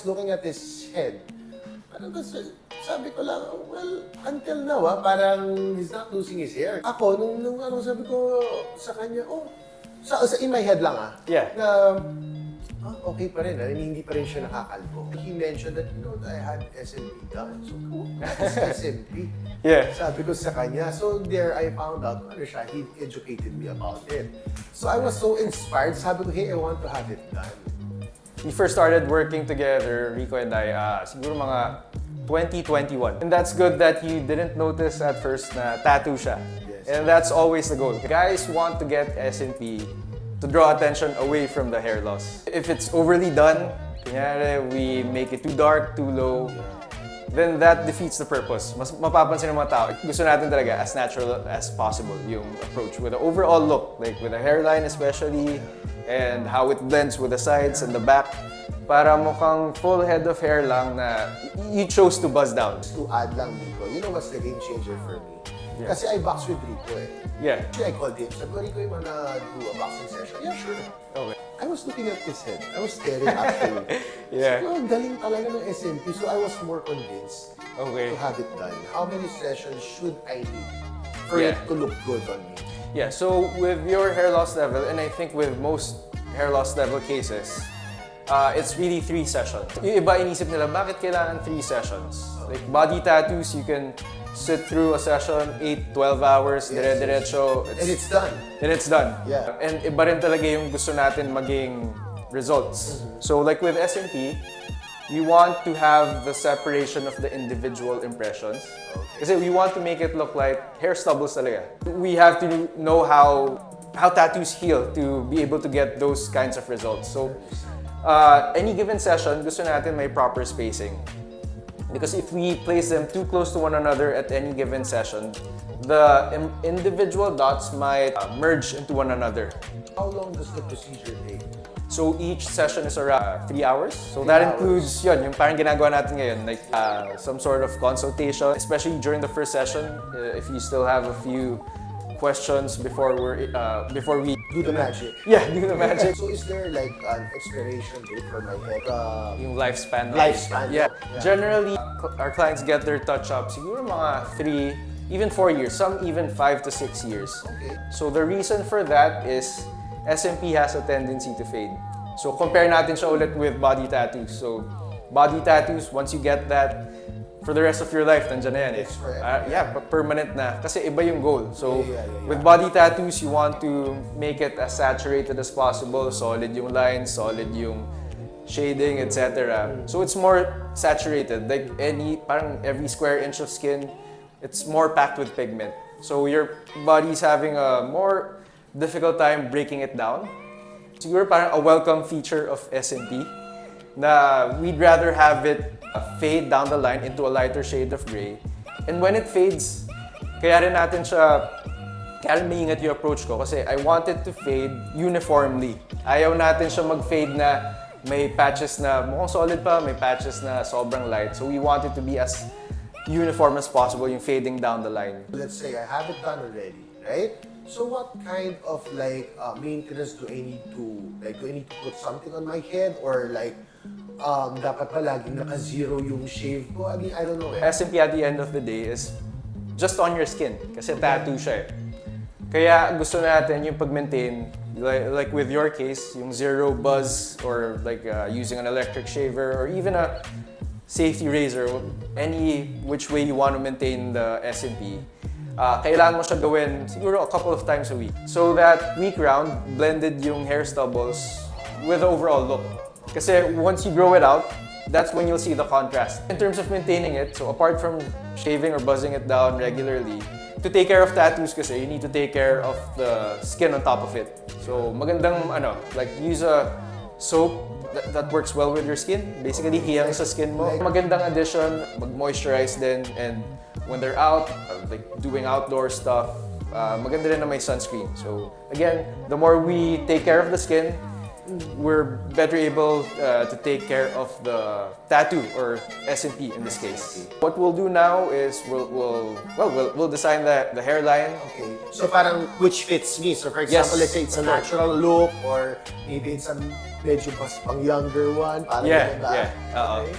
Looking at his head, parang sabi ko lang, well, until now, parang he's not losing his hair. Ako, nung sabi ko sa kanya, in my head lang Yeah. na, okay pa rin, hindi pa rin siya nakakalbo. He mentioned that, I had SMP done. So, what is SMP? Yeah. Sabi ko sa kanya. So, there I found out, he educated me about it. So, I was so inspired. Sabi ko, hey, I want to have it done. We first started working together, Rico and I, siguro mga 2021. And that's good that you didn't notice at first na tattoo siya. Yes. And that's always the goal. Guys want to get SMP to draw attention away from the hair loss. If it's overly done, kunyari, we make it too dark, too low, then that defeats the purpose. Mas mapapansin ng mga tao. Gusto natin talaga as natural as possible yung approach with the overall look, like with the hairline especially, and how it blends with the sides and the back. Para mukhang full head of hair lang na you chose to buzz down. To add lang, Rico, you know what's the game changer for me? Yeah. Kasi I box with Rico Yeah. Actually, I called him. Sabi ko, Rico, you wanna do a boxing session? Yeah, sure. Okay. I was looking at his head. I was staring actually. Yeah. So, galing talaga ng SMP. So, I was more convinced Okay. to have it done. How many sessions should I need for Yeah. it to look good on me? Yeah, so with your hair loss level, and I think with most hair loss level cases, it's really 3 sessions. Yung iba inisip nila, bakit kailangan 3 sessions? Like body tattoos, you can sit through a session 8-12 hours, dire-diretso. And it's done. And it's done. Yeah. And iba rin talaga yung gusto natin maging results. So like with SMP, we want to have the separation of the individual impressions. Kasi we want to make it look like hair stubbles talaga. We have to know how tattoos heal to be able to get those kinds of results. So any given session, gusto natin may proper spacing. Because if we place them too close to one another at any given session, the individual dots might merge into one another. How long does the procedure take? So each session is around 3 hours. So that includes yung parang ginagawa natin ngayon, like some sort of consultation, especially during the first session. If you still have a few questions before we Do the magic. Yeah, do the magic. So is there like an expiration date for my head? Yung lifespan. Lifespan. Yeah. Generally, our clients get their touch-ups siguro mga 3, even 4 years. Some even 5 to 6 years. Okay. So the reason for that is SMP has a tendency to fade. So compare natin siya ulit with body tattoos. So body tattoos, once you get that, for the rest of your life, nandiyan na yan eh. It's forever. Permanent na. Kasi iba yung goal. So Yeah. with body tattoos, you want to make it as saturated as possible. Solid yung lines, solid yung shading, etc. So it's more saturated. Like parang every square inch of skin, it's more packed with pigment. So your body's having a more difficult time breaking it down. Siguro parang a welcome feature of SMP na we'd rather have it fade down the line into a lighter shade of gray. And when it fades, kaya rin maingat yung approach ko kasi I want it to fade uniformly. Ayaw natin siya mag-fade na may patches na mukhang solid pa, may patches na sobrang light. So we want it to be as uniform as possible yung fading down the line. Let's say I have it done already, right? So what kind of like maintenance do I need to put something on my head or like dapat pa laging naka-zero yung shave ko? I mean, I don't know. SMP at the end of the day is just on your skin kasi tattoo siya eh. Kaya gusto natin yung pag-maintain, like with your case, yung zero buzz or like using an electric shaver or even a safety razor, any which way you want to maintain the SMP. Kailangan mo siya gawin siguro a couple of times a week. So that week round, blended yung hair stubbles with the overall look. Kasi once you grow it out, that's when you'll see the contrast. In terms of maintaining it, so apart from shaving or buzzing it down regularly, to take care of tattoos kasi, you need to take care of the skin on top of it. So magandang like use a soap that works well with your skin. Basically, hiyang sa skin mo. Magandang addition, mag-moisturize din, and when they're out, like doing outdoor stuff, maganda rin na may sunscreen. So again, the more we take care of the skin, we're better able to take care of the tattoo or SMP in this case. What we'll do now is we'll design the hairline. Okay. So parang which fits me. So for example, let's say it's a natural look or maybe it's a medyo mas pang younger one. Parang ganun ba? Okay.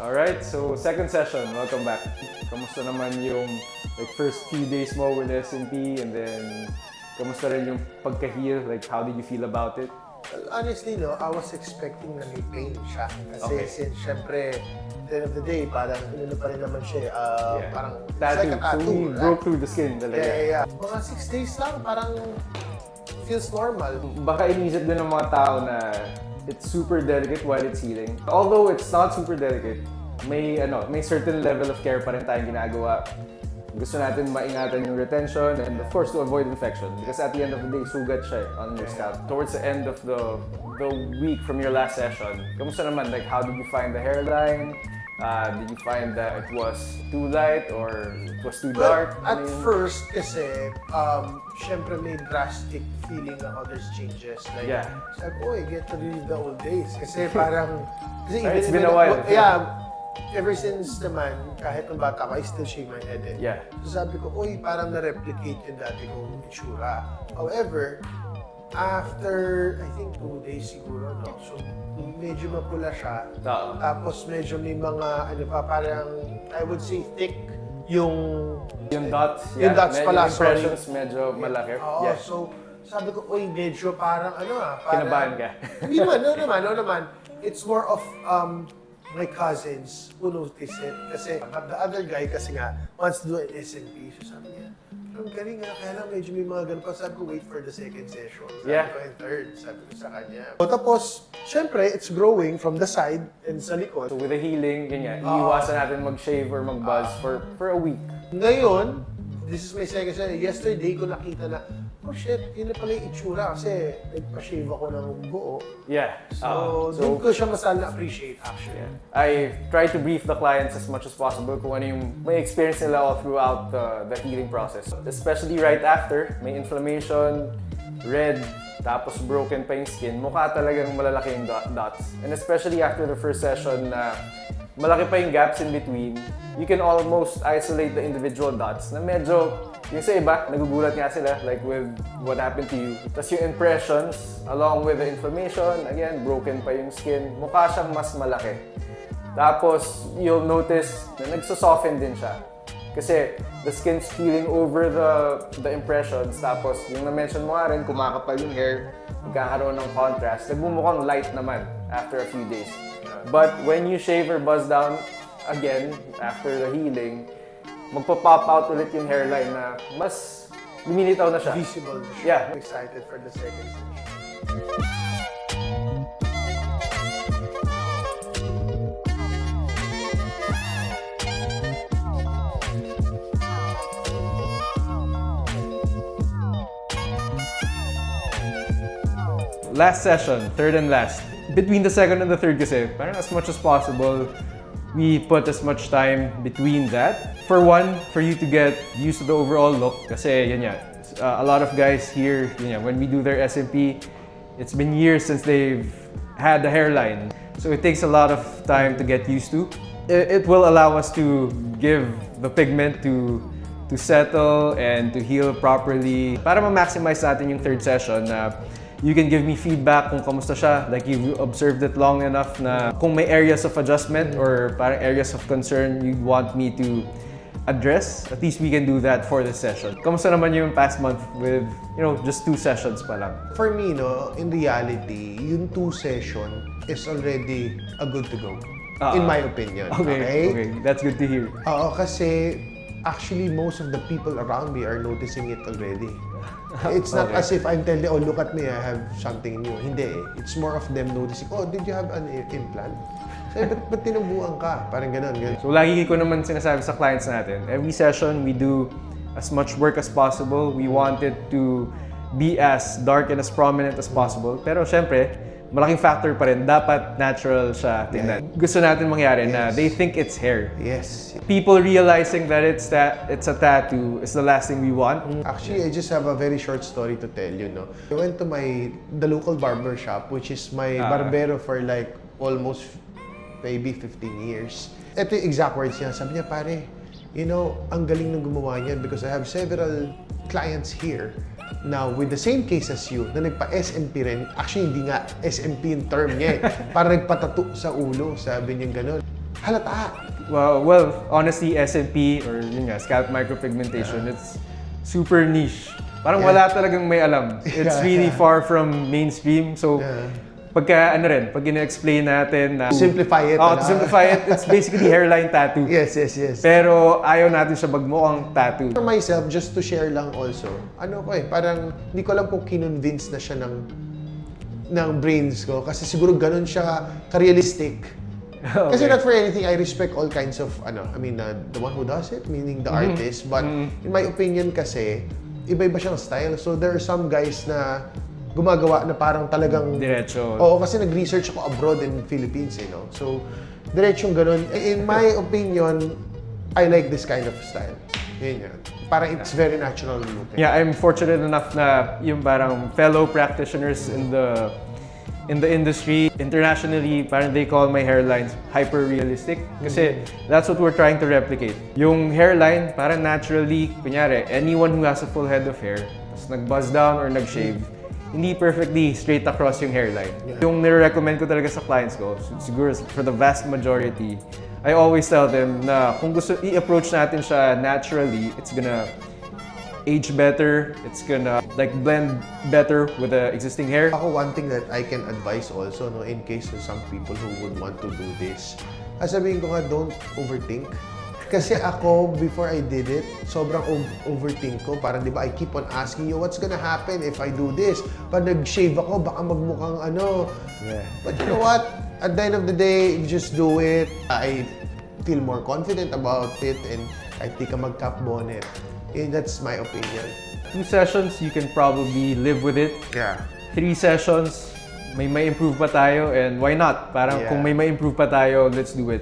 Alright, so second session, welcome back. Kamusta naman yung like first few days mo with SMP, and then kamusta rin yung pagka-heal? Like, how did you feel about it? Well, honestly, no, I was expecting na may pain siya. Kasi since syempre, at the end of the day, parang ano pa rin naman siya, parang tattoo. like a tattoo. So we broke through the skin talaga. Yeah. Mga 6 days lang, parang feels normal. Baka inisip din ng mga tao na it's super delicate while it's healing. Although it's not super delicate, may certain level of care pa rin tayong ginagawa. Gusto natin maingatan yung retention and of course to avoid infection, because at the end of the day, sugat siya on your scalp. Towards the end of the week from your last session, kamusta naman? Like, how did you find the hairline? Did you find that it was too light or it was too dark? At first, kasi, syempre may drastic feeling ako there's changes. Like, sabi ko, get to relive the old days. Kasi parang, it's been a while. Ever since naman, kahit nung bata ko, I still shave my head. So sabi ko, parang na-replicate yung dati kong itsura. However, after, I think 2 days siguro, no? So, medyo mapula siya. Tapos medyo may mga, parang, I would say, thick yung dots. Yung dots pala, sorry. Impressions medyo malaki. So, sabi ko, medyo parang, parang... Kinabahan ka? Hindi naman. It's more of, my cousins who noticed it. Kasi the other guy kasi nga wants to do an SMP. So sabi niya, ang galing nga, kaya lang medyo may mga ganun pa. Sabi ko, wait for the second session. Sabi ko, and third. Sabi ko sa kanya. So, tapos, syempre, it's growing from the side and sa likod. So with the healing, iiwasan natin mag-shave or mag-buzz for a week. Ngayon, this is my second session. Yesterday ko nakita na, oh shit, yun na pala yung itsura kasi nagpa-shave ako ng buo. So doon ko siya mas na-appreciate actually. I try to brief the clients as much as possible kung ano yung may experience nila all throughout the healing process. Especially right after, may inflammation, red, tapos broken pa yung skin, mukha talagang malalaki yung dots. And especially after the first session na malaki pa yung gaps in between, you can almost isolate the individual dots na medyo, yung sa iba, nagugulat nga sila, like with what happened to you. Tapos yung impressions, along with the inflammation, again, broken pa yung skin, mukha siyang mas malaki. Tapos, you'll notice na nagsosoften din siya. Kasi the skin's peeling over the impressions. Tapos, yung na-mention mo nga rin, kumakapal yung hair, magkakaroon ng contrast. Nagmumukhang light naman after a few days. But when you shave or buzz down again after the healing, magpa-pop out ulit yung hairline na mas lumilitaw na siya. Visible na siya. I'm excited for the second session. Last session, third and last. Between the second and the third kasi, parang as much as possible, we put as much time between that. For one, for you to get used to the overall look. Kasi a lot of guys here, when we do their SMP, it's been years since they've had the hairline. So it takes a lot of time to get used to. It will allow us to give the pigment to settle and to heal properly. Para ma-maximize natin yung third session na you can give me feedback kung kamusta siya, like you've observed it long enough na kung may areas of adjustment or parang areas of concern you'd want me to address, at least we can do that for this session. Kamusta naman yung past month with, just 2 sessions pa lang? For me, in reality, yung 2 session is already a good to go. In my opinion. Okay, that's good to hear. Kasi actually most of the people around me are noticing it already. It's not as if I'm telling, look at me, I have something new. Hindi eh. It's more of them noticing, did you have an implant? Sabi, ba't tinubuan ka? Parang ganun. So lagi ko naman sinasabi sa clients natin, every session we do as much work as possible. We want it to be as dark and as prominent as possible. Pero syempre, malaking factor pa rin, dapat natural siya tingnan. Gusto natin mangyari na they think it's hair. Yes. People realizing that it's a tattoo is the last thing we want. Actually, I just have a very short story to tell you, no. I went to the local barber shop, which is my barbero for like almost maybe 15 years. Ito yung exact words niya. Sabi niya, pare, you know, ang galing ng gumawa niyan because I have several clients here now with the same case as you na nagpa-SMP rin. Actually, hindi nga SMP yung term niya eh. Para nagpatato sa ulo, sabi niya gano'n. Halata! Well, honestly, SMP or yun nga, scalp micropigmentation, it's super niche. Parang wala talagang may alam. It's really far from mainstream. So, pag ina-explain natin na... Simplify it. To simplify it, it's basically hairline tattoo. Yes. Pero ayaw natin siya magmukhang tattoo. For myself, just to share lang also, parang hindi ko alam kung kinonvince na siya ng brains ko. Kasi siguro ganun siya ka-realistic. Okay. Kasi not for anything, I respect all kinds of, the one who does it, meaning the artist. But in my opinion kasi, iba-iba siyang style. So there are some guys na gumagawa na parang talagang... Diretso. Oo, kasi nag-research ako abroad in Philippines, you know. So, diretsong ganun. In my opinion, I like this kind of style. Yun yan. Parang it's very natural looking. Yeah, I'm fortunate enough na yung parang fellow practitioners in the industry, internationally, parang they call my hairlines hyperrealistic. Kasi that's what we're trying to replicate. Yung hairline, parang naturally, kunyari, anyone who has a full head of hair, tapos nag-buzz down or nag-shave, hindi perfectly straight across yung hairline. Yung nire-recommend ko talaga sa clients ko, siguro for the vast majority, I always tell them na kung gusto i-approach natin siya naturally, it's gonna age better, it's gonna like blend better with the existing hair. Ako, one thing that I can advise also, no, in case of some people who would want to do this, sabihin ko nga, don't overthink. Kasi ako, before I did it, sobrang overthink ko. Parang, di ba, I keep on asking you, what's gonna happen if I do this? Pag nag-shave ako, baka magmukhang ano. Yeah. But you know what? At the end of the day, you just do it. I feel more confident about it and I think mag-cap bonnet. That's my opinion. 2 sessions, you can probably live with it. Yeah. 3 sessions, may improve pa tayo and why not? Parang kung may improve pa tayo, let's do it.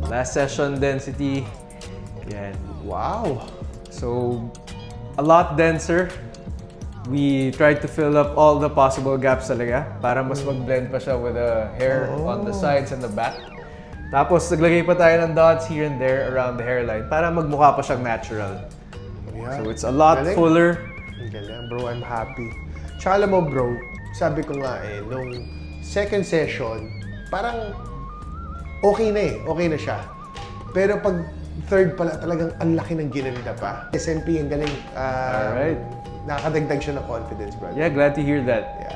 Last session density, yan. Wow! So, a lot denser. We tried to fill up all the possible gaps talaga para mas mag-blend pa siya with the hair on the sides and the back. Tapos, naglagay pa tayo ng dots here and there around the hairline para magmukha pa siyang natural. Yeah. So, it's a lot fuller. Ang galing, bro. I'm happy. Tsaka alam mo, bro, sabi ko nga nung second session, parang okay na siya. Pero pag third pala, talagang ang laki ng ginanda pa. SMP, ang galing. Alright. Nakakadagdag siya ng confidence, brother. Yeah, glad to hear that. Yeah.